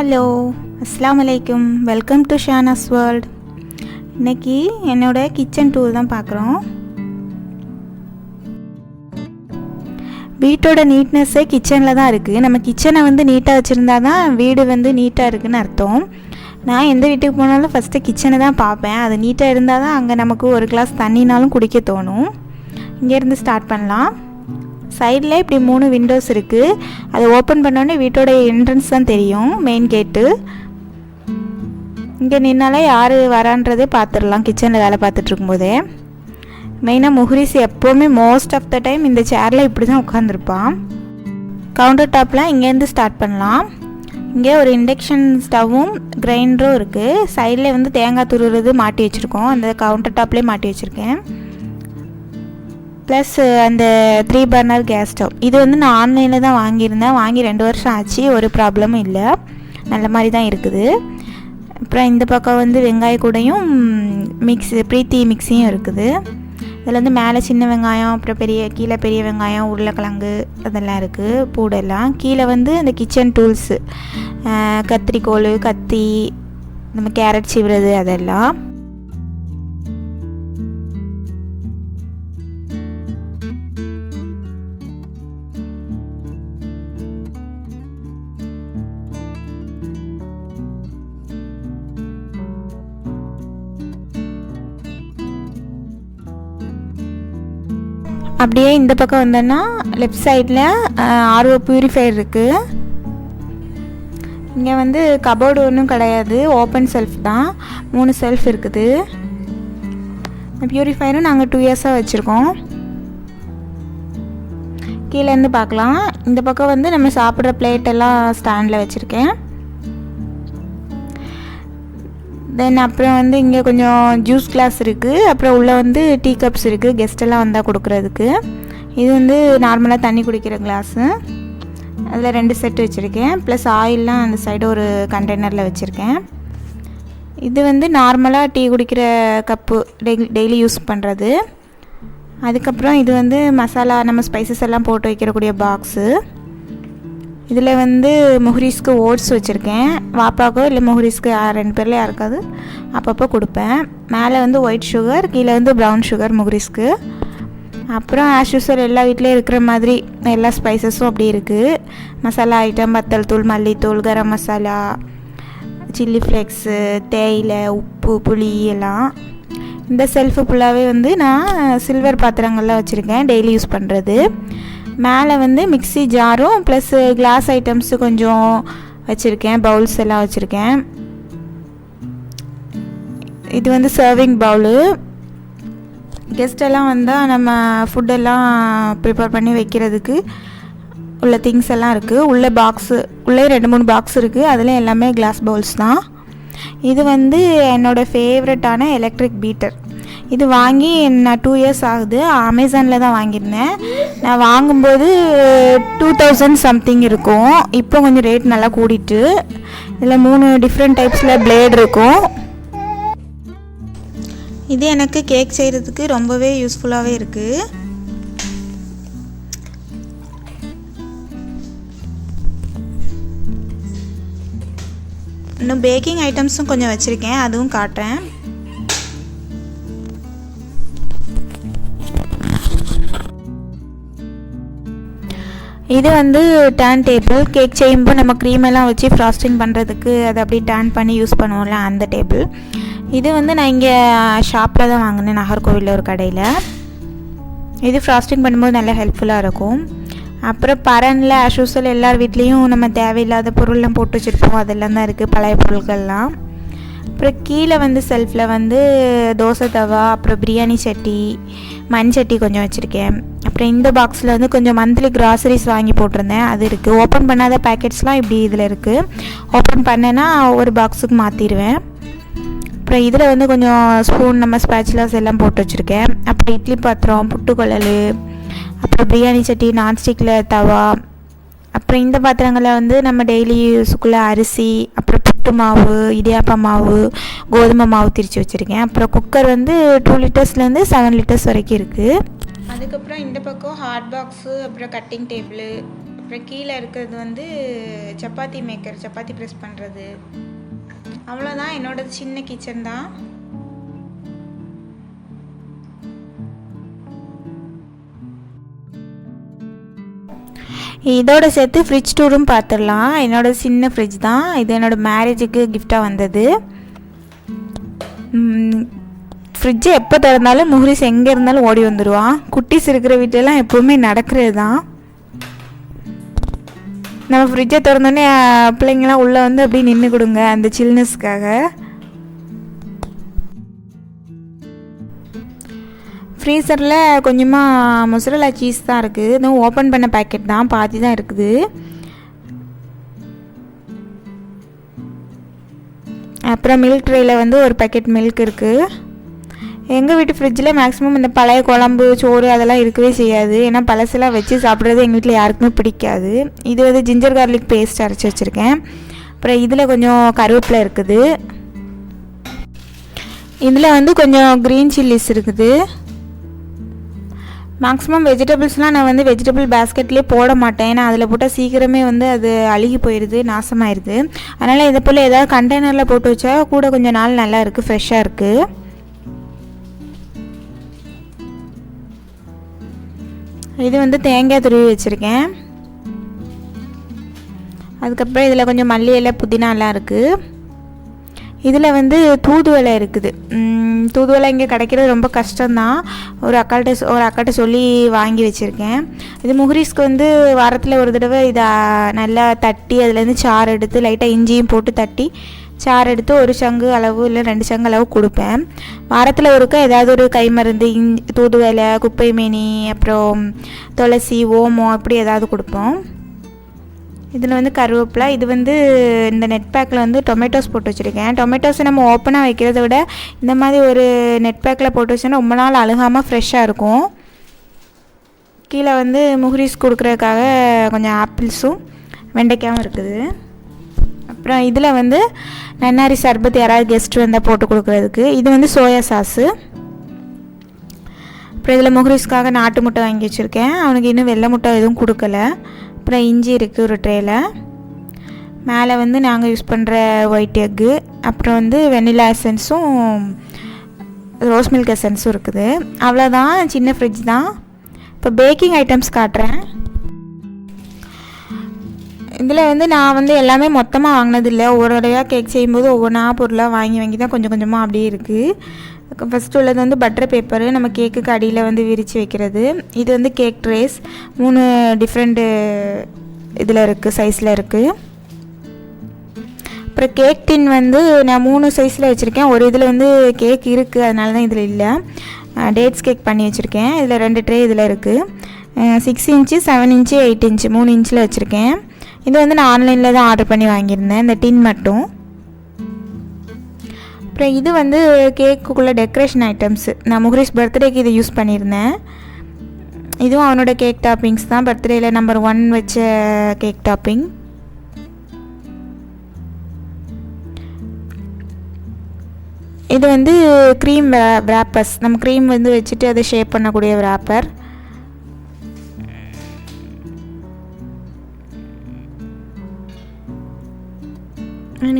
Hello, அஸ்ஸலாமு அலைக்கும். Welcome to Shahnaz world. இன்றைக்கி என்னோடய கிச்சன் டூர் தான் பார்க்குறோம். வீட்டோட நீட்னஸ்ஸே கிச்சனில் தான் இருக்குது. நம்ம கிச்சனை வந்து நீட்டாக வச்சுருந்தா தான் வீடு வந்து நீட்டாக இருக்குதுன்னு அர்த்தம். நான் எந்த வீட்டுக்கு போனாலும் ஃபஸ்ட்டு கிச்சனை தான் பார்ப்பேன். அது நீட்டாக இருந்தால் தான் அங்கே நமக்கு ஒரு கிளாஸ் தண்ணினாலும் குடிக்க தோணும். இங்கேருந்து ஸ்டார்ட் பண்ணலாம். சைடில் இப்படி 3 விண்டோஸ் இருக்குது. அதை ஓப்பன் பண்ணோடனே வீட்டோட என்ட்ரன்ஸ் தான் தெரியும், மெயின் கேட்டு. இங்கே நின்னாலே யார் வரான்றதே பார்த்துடலாம் கிச்சனில் வேலை பார்த்துட்ருக்கும்போதே. மெயினாக முஹ்ரிஸ் எப்போவுமே மோஸ்ட் ஆஃப் த டைம் இந்த சேரில் இப்படி தான் உட்காந்துருப்பான். கவுண்டர் டாப்பில் இங்கேருந்து ஸ்டார்ட் பண்ணலாம். இங்கே ஒரு இண்டக்ஷன் ஸ்டவ்வும் கிரைண்டரும் இருக்குது. சைடில் வந்து தேங்காய் துருவுறது மாட்டி வச்சுருக்கோம். அந்த கவுண்டர் டாப்லேயே மாட்டி வச்சுருக்கேன். ப்ளஸ் அந்த 3 பர்னர் கேஸ் ஸ்டவ், இது வந்து நான் ஆன்லைனில் தான் வாங்கியிருந்தேன். வாங்கி 2 வருஷம் ஆச்சு, ஒரு ப்ராப்ளமும் இல்லை, நல்ல மாதிரி தான் இருக்குது. அப்புறம் இந்த பக்கம் வந்து வெங்காய கூடையும் ப்ரீத்தி மிக்ஸியும் இருக்குது. இதில் வந்து மேலே சின்ன வெங்காயம், அப்புறம் கீழே பெரிய வெங்காயம், உருளைக்கிழங்கு அதெல்லாம் இருக்குது, பூடெல்லாம். கீழே வந்து இந்த கிச்சன் டூல்ஸு, கத்திரிக்கோல், கத்தி, நம்ம கேரட் சீவுறது அதெல்லாம். அப்படியே இந்த பக்கம் வந்தோன்னா லெஃப்ட் சைடில் ஆர்ஓ ப்யூரிஃபையர் இருக்குது. இங்கே வந்து கபோர்டு ஒன்றும் கிடையாது, ஓப்பன் செல்ஃப் தான். 3 செல்ஃப் இருக்குது. ப்யூரிஃபையரும் நாங்கள் 2 இயர்ஸாக வச்சுருக்கோம். கீழேருந்து பார்க்கலாம். இந்த பக்கம் வந்து நம்ம சாப்பிட்ற பிளேட்டெல்லாம் ஸ்டாண்டில் வச்சுருக்கேன். தென் அப்புறம் வந்து இங்கே கொஞ்சம் ஜூஸ் கிளாஸ் இருக்குது. அப்புறம் உள்ளே வந்து டீ கப்ஸ் இருக்குது, கெஸ்ட்டெல்லாம் வந்தால் கொடுக்குறதுக்கு. இது வந்து நார்மலாக தண்ணி குடிக்கிற கிளாஸு. அதில் 2 செட்டு வச்சுருக்கேன். ப்ளஸ் ஆயிலெலாம் அந்த சைடு ஒரு கண்டெய்னரில் வச்சுருக்கேன். இது வந்து நார்மலாக டீ குடிக்கிற கப்பு, டெய்லி யூஸ் பண்ணுறது. அதுக்கப்புறம் இது வந்து மசாலா, நம்ம ஸ்பைசஸ் எல்லாம் போட்டு வைக்கிறக்கூடிய பாக்ஸு. இதில் வந்து முஹ்ரிஸ்க்கு ஓட்ஸ் வச்சுருக்கேன். வாப்பாக்கோ இல்லை முஹ்ரிஸ்க்கு 2 பேரில் யாருக்காவது அப்பப்போ கொடுப்பேன். மேலே வந்து ஒயிட் சுகர், கீழே வந்து ப்ரௌன் சுகர் முஹ்ரிஸ்க்கு. அப்புறம் ஆஸ் யூஸ்வல் எல்லா வீட்லேயும் இருக்கிற மாதிரி எல்லா ஸ்பைசஸும் அப்படி இருக்குது. மசாலா ஐட்டம், வத்தல் தூள், மல்லித்தூள், கரம் மசாலா, சில்லி ஃப்ளேக்ஸு, தேயிலை, உப்பு, புளி எல்லாம். இந்த செல்ஃபு ஃபுல்லாகவே வந்து நான் சில்வர் பாத்திரங்கள்லாம் வச்சுருக்கேன், டெய்லி யூஸ் பண்ணுறது. மேலே வந்து மிக்ஸி ஜாரும் ப்ளஸ் கிளாஸ் ஐட்டம்ஸு கொஞ்சம் வச்சுருக்கேன், பவுல்ஸ் எல்லாம் வச்சுருக்கேன். இது வந்து சர்விங் பவுலு. கெஸ்டெல்லாம் வந்தால் நம்ம ஃபுட்டெல்லாம் ப்ரிப்பேர் பண்ணி வைக்கிறதுக்கு உள்ள திங்ஸ் எல்லாம் இருக்குது. உள்ளே பாக்ஸு, உள்ளே 2-3 பாக்ஸ் இருக்குது. அதில் எல்லாமே கிளாஸ் பவுல்ஸ் தான். இது வந்து என்னோடய ஃபேவரட்டான எலக்ட்ரிக் பீட்டர். இது வாங்கி நான் 2 இயர்ஸ் ஆகுது. அமேசானில் தான் வாங்கியிருந்தேன். நான் வாங்கும்போது 2000 சம்திங் இருக்கும். இப்போ கொஞ்சம் ரேட் நல்லா கூடிட்டு. இதில் 3 டிஃப்ரெண்ட் டைப்ஸில் பிளேட் இருக்கும். இது எனக்கு கேக் செய்கிறதுக்கு ரொம்பவே யூஸ்ஃபுல்லாகவே இருக்குது. இன்னும் பேக்கிங் ஐட்டம்ஸும் கொஞ்சம் வச்சுருக்கேன், அதுவும் காட்டுறேன். இது வந்து டர்ன் டேபிள். கேக் செய்யும்போது நம்ம க்ரீமெல்லாம் வச்சு ஃப்ராஸ்டிங் பண்ணுறதுக்கு அதை அப்படி டர்ன் பண்ணி யூஸ் பண்ணுவோம்ல, அந்த டேபிள். இது வந்து நான் இங்கே ஷாப்பில் தான் வாங்கினேன், நாகர்கோவிலில் ஒரு கடையில். இது ஃப்ராஸ்டிங் பண்ணும்போது நல்லா ஹெல்ப்ஃபுல்லாக இருக்கும். அப்புறம் பரனில் ஆஸ் யூஸ்வல் எல்லார் வீட்லேயும் நம்ம தேவையில்லாத பொருள்லாம் போட்டு வச்சுருப்போம், அதெல்லாம் தான் இருக்குது, பழைய பொருட்கள்லாம். அப்புறம் கீழே வந்து செல்ஃபில் வந்து தோசை தவா, அப்புறம் பிரியாணி சட்டி, மண் சட்டி கொஞ்சம் வச்சுருக்கேன். அப்புறம் இந்த பாக்ஸில் வந்து கொஞ்சம் மந்த்லி கிராசரிஸ் வாங்கி போட்டிருந்தேன், அது இருக்குது. ஓப்பன் பண்ணாத பேக்கெட்ஸ்லாம் இப்படி இதில் இருக்குது. ஓப்பன் பண்ணேன்னா ஒவ்வொரு பாக்ஸுக்கு மாற்றிடுவேன். அப்புறம் இதில் வந்து கொஞ்சம் ஸ்பூன், நம்ம ஸ்பேச்சுலாஸ் எல்லாம் போட்டு வச்சுருக்கேன். அப்புறம் இட்லி பாத்திரம், புட்டுக்குழல், அப்புறம் பிரியாணி சட்டி, நான்ஸ்டிக்கில் தவா. அப்புறம் இந்த பாத்திரங்களில் வந்து நம்ம டெய்லி யூஸுக்குள்ளே அரிசி, அப்புறம் புட்டு மாவு, இடியாப்ப மாவு, கோதுமை மாவு திரித்து வச்சுருக்கேன். அப்புறம் குக்கர் வந்து 2 லிட்டர்ஸ்லேருந்து 7 லிட்டர்ஸ் வரைக்கும் இருக்குது. அதுக்கப்புறம் இந்த பக்கம் ஹாட் பாக்ஸு, அப்புறம் கட்டிங் டேபிள், அப்புறம் கீழே இருக்கிறது வந்து சப்பாத்தி மேக்கர், சப்பாத்தி ப்ரெஸ் பண்ணுறது. அவ்வளோதான், என்னோடது சின்ன கிச்சன் தான். இதோட சேர்த்து ஃப்ரிட்ஜ் டூரும் பார்த்துடலாம். என்னோடய சின்ன ஃப்ரிட்ஜ் தான் இது, என்னோடய மேரேஜுக்கு கிஃப்டாக வந்தது. ஃப்ரிட்ஜை எப்போ திறந்தாலும் முஹ்ரிஸ் எங்கே இருந்தாலும் ஓடி வந்துடுவான். குட்டீஸ் இருக்கிற வீட்டிலலாம் எப்போவுமே நடக்கிறது தான். நம்ம ஃப்ரிட்ஜை திறந்தோடனே பிள்ளைங்களாம் உள்ளே வந்து அப்படியே நின்று கொடுங்க அந்த சில்னஸ்க்காக. ஃப்ரீசரில் கொஞ்சமாக மொசரல்லா சீஸ் தான் இருக்குது. இதுவும் ஓப்பன் பண்ண பேக்கெட் தான், பாதி தான் இருக்குது. அப்புறம் மில்க் ட்ரேயில் வந்து ஒரு பேக்கெட் மில்க் இருக்குது. எங்கள் வீட்டு ஃப்ரிட்ஜில் மேக்ஸிமம் இந்த பழைய குழம்பு சோறு அதெல்லாம் இருக்கவே செய்யாது. ஏன்னா பழசெல்லாம் வச்சு சாப்பிட்றது எங்கள் வீட்டில் யாருக்குமே பிடிக்காது. இது வந்து ஜிஞ்சர் கார்லிக் பேஸ்ட் அரைச்சி வச்சுருக்கேன். அப்புறம் இதில் கொஞ்சம் கருவேப்பிலை இருக்குது. இதில் வந்து கொஞ்சம் க்ரீன் சில்லிஸ் இருக்குது. மேக்ஸிமம் வெஜிடபிள்ஸ்லாம் நான் வந்து வெஜிடபிள் பேஸ்கெட்லேயே போட மாட்டேன். ஏன்னா அதில் போட்டால் சீக்கிரமே வந்து அது அழுகி போயிடுது, நாசமாயிடுது. அதனால் இதை போல் ஏதாவது கண்டெய்னரில் போட்டு வச்சா கூட கொஞ்சம் நாள் நல்லா இருக்குது, ஃப்ரெஷ்ஷாக இருக்குது. இது வந்து தேங்காய் துருவி வச்சுருக்கேன். அதுக்கப்புறம் இதில் கொஞ்சம் மல்லி இலை, புதினாலாம் இருக்குது. இதில் வந்து தூதுவளை இருக்குது. தூதுவளை இங்கே கிடைக்கிறது ரொம்ப கஷ்டம்தான். ஒரு அக்காட்ட சொல்லி வாங்கி வச்சுருக்கேன். இது முஹ்ரிஸ்க்கு வந்து வாரத்தில் ஒரு தடவை இதை நல்லா தட்டி அதுலேருந்து சாறு எடுத்து லைட்டாக இஞ்சியும் போட்டு தட்டி சாறு எடுத்து ஒரு சங்கு அளவு இல்லை 2 சங்கு அளவு கொடுப்பேன். வாரத்தில் ஒருக்கா ஏதாவது ஒரு கை மருந்து, தூதுவளை, குப்பை மேனி, அப்புறம் துளசி, ஓமம் அப்படி ஏதாவது கொடுப்போம். இதில் வந்து கருவேப்பிலை. இது வந்து இந்த நெட் பேக்கில் வந்து டொமேட்டோஸ் போட்டு வச்சுருக்கேன். டொமேட்டோஸை நம்ம ஓப்பனாக வைக்கிறத விட இந்த மாதிரி ஒரு நெட் பேக்கில் போட்டு வச்சோன்னா ரொம்ப நாள் அழுகாமல் ஃப்ரெஷ்ஷாக இருக்கும். கீழே வந்து முஹ்ரிஸ் கொடுக்குறதுக்காக கொஞ்சம் ஆப்பிள்ஸும் வெண்டைக்காயும் இருக்குது. அப்புறம் இதில் வந்து நன்னாரி சர்பத் யாராவது கெஸ்ட் வந்தால் போட்டு கொடுக்குறதுக்கு. இது வந்து சோயா சாஸு. அப்புறம் இதில் முஹ்ரிஸ்க்காக நாட்டு முட்டை வாங்கி வச்சுருக்கேன். அவனுக்கு இன்னும் வெள்ளை முட்டை எதுவும் கொடுக்கல. அப்புறம் இஞ்சி இருக்குது ஒரு ட்ரேயில். மேலே வந்து நாங்கள் யூஸ் பண்ணுற ஒயிட் எக்கு, அப்புறம் வந்து வெண்ணிலா எசன்ஸும் ரோஸ் மில்க் எசன்ஸும் இருக்குது. அவ்வளோதான், சின்ன ஃப்ரிட்ஜ் தான். இப்போ பேக்கிங் ஐட்டம்ஸ் காட்டுறேன். இதில் வந்து நான் வந்து எல்லாமே மொத்தமாக வாங்கினதில்லை. ஒவ்வொரு தடவையாக கேக் செய்யும்போது ஒவ்வொன்றா பொருளாக வாங்கி தான் கொஞ்சம் கொஞ்சமாக அப்படியே இருக்குது. ஃபஸ்ட்டு உள்ளது வந்து பட்டர் பேப்பரு, நம்ம கேக்குக்கு அடியில் வந்து விரித்து வைக்கிறது. இது வந்து கேக் ட்ரேஸ் 3 டிஃப்ரெண்ட்டு இதில் இருக்குது, சைஸில் இருக்குது. அப்புறம் கேக் டின் வந்து நான் 3 சைஸில் வச்சுருக்கேன். ஒரு இதில் வந்து கேக் இருக்குது, அதனால தான் இதில் இல்லை. டேட்ஸ் கேக் பண்ணி வச்சுருக்கேன். இதில் 2 ட்ரே இதில் இருக்குது. 6 இன்ச்சு, 7 இன்ச்சு, 8 இன்ச்சு 3 இன்ச்சில் வச்சுருக்கேன். இது வந்து நான் ஆன்லைனில் தான் ஆர்டர் பண்ணி வாங்கியிருந்தேன், இந்த டின் மட்டும். அப்புறம் இது வந்து கேக்குக்குள்ளே டெக்கரேஷன் ஐட்டம்ஸு. நான் முஹ்ரிஸ் பர்த்டேக்கு இதை யூஸ் பண்ணியிருந்தேன். இதுவும் அவனோட கேக் டாப்பிங்ஸ் தான். பர்த்டேயில் நம்பர் 1 வச்ச கேக் டாப்பிங். இது வந்து க்ரீம் விராப்பர்ஸ். நம்ம க்ரீம் வந்து வச்சுட்டு அதை ஷேப் பண்ணக்கூடிய விராப்பர்.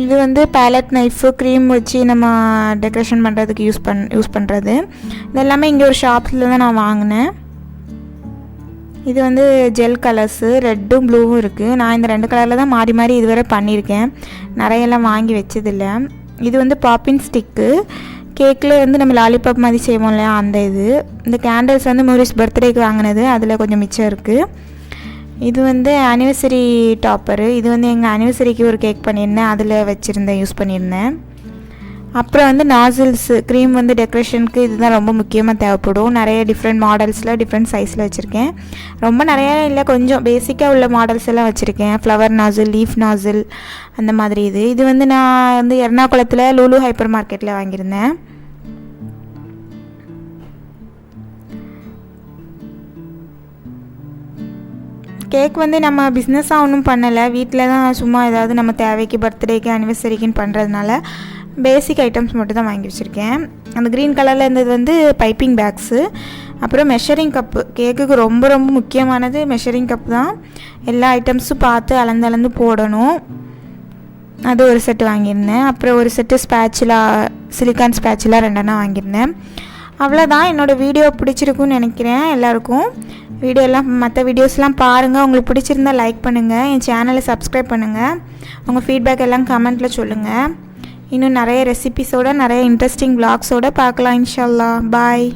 இது வந்து பேலட் நைஃபு, க்ரீம் வச்சு நம்ம டெக்கரேஷன் பண்ணுறதுக்கு யூஸ் பண்ணுறது. இது எல்லாமே இங்கே ஒரு ஷாப்பில் தான் நான் வாங்கினேன். இது வந்து ஜெல் கலர்ஸு, ரெட்டும் ப்ளூவும் இருக்குது. நான் இந்த 2 கலரில் தான் மாறி மாறி இதுவரை பண்ணியிருக்கேன், நிறையெல்லாம் வாங்கி வச்சதில்லை. இது வந்து பாப்பின் ஸ்டிக்கு. கேக்கில் வந்து நம்ம லாலிபாப் மாதிரி செய்வோம் இல்லையா, அந்த இது. இந்த கேண்டில்ஸ் வந்து முஹ்ரிஸ் பர்த்டேக்கு வாங்கினது, அதில் கொஞ்சம் மிச்சம் இருக்குது. இது வந்து ஆனிவர்சரி டாப்பரு. இது வந்து எங்கள் ஆனிவர்சரிக்கு ஒரு கேக் பண்ணியிருந்தேன், அதில் வச்சுருந்தேன், யூஸ் பண்ணியிருந்தேன். அப்புறம் வந்து நாசில்ஸு, க்ரீம் வந்து டெக்கரேஷனுக்கு இதுதான் ரொம்ப முக்கியமாக தேவைப்படும். நிறைய டிஃப்ரெண்ட் மாடல்ஸில் டிஃப்ரெண்ட் சைஸில் வச்சுருக்கேன். ரொம்ப நிறையா இல்லை, கொஞ்சம் பேசிக்காக உள்ள மாடல்ஸ் எல்லாம் வச்சுருக்கேன். ஃப்ளவர் நாசில், லீஃப் நாசில் அந்த மாதிரி. இது வந்து நான் வந்து எர்ணாகுளத்தில் லூலு ஹைப்பர் மார்க்கெட்டில் வாங்கியிருந்தேன். கேக் வந்து நம்ம பிஸ்னஸாக ஒன்றும் பண்ணலை, வீட்டில் தான் சும்மா ஏதாவது நம்ம தேவைக்கு பர்த்டேக்கு ஆனிவர்சரிக்குன்னு பண்ணுறதுனால பேசிக் ஐட்டம்ஸ் மட்டும் தான் வாங்கி வச்சுருக்கேன். அந்த க்ரீன் கலரில் இருந்தது வந்து பைப்பிங் பேக்ஸு. அப்புறம் மெஷரிங் கப்பு, கேக்குக்கு ரொம்ப ரொம்ப முக்கியமானது மெஷரிங் கப் தான். எல்லா ஐட்டம்ஸும் பார்த்து அளந்து போடணும். அது ஒரு செட்டு வாங்கியிருந்தேன். அப்புறம் ஒரு செட்டு ஸ்பேச்சுலா, சிலிக்கான் ஸ்பேச்சுலா 2 வாங்கியிருந்தேன். அவ்வளோதான். என்னோடய வீடியோ பிடிச்சிருக்குன்னு நினைக்கிறேன் எல்லாருக்கும். மற்ற வீடியோஸ்லாம் பாருங்கள். உங்களுக்கு பிடிச்சிருந்தா லைக் பண்ணுங்கள், என் சேனலை சப்ஸ்கிரைப் பண்ணுங்கள், உங்கள் ஃபீட்பேக் எல்லாம் கமெண்ட்டில் சொல்லுங்கள். இன்னும் நிறைய ரெசிபிஸோடு நிறைய இன்ட்ரெஸ்டிங் vlogsோடு பார்க்கலாம் இன்ஷா அல்லாஹ். பாய்.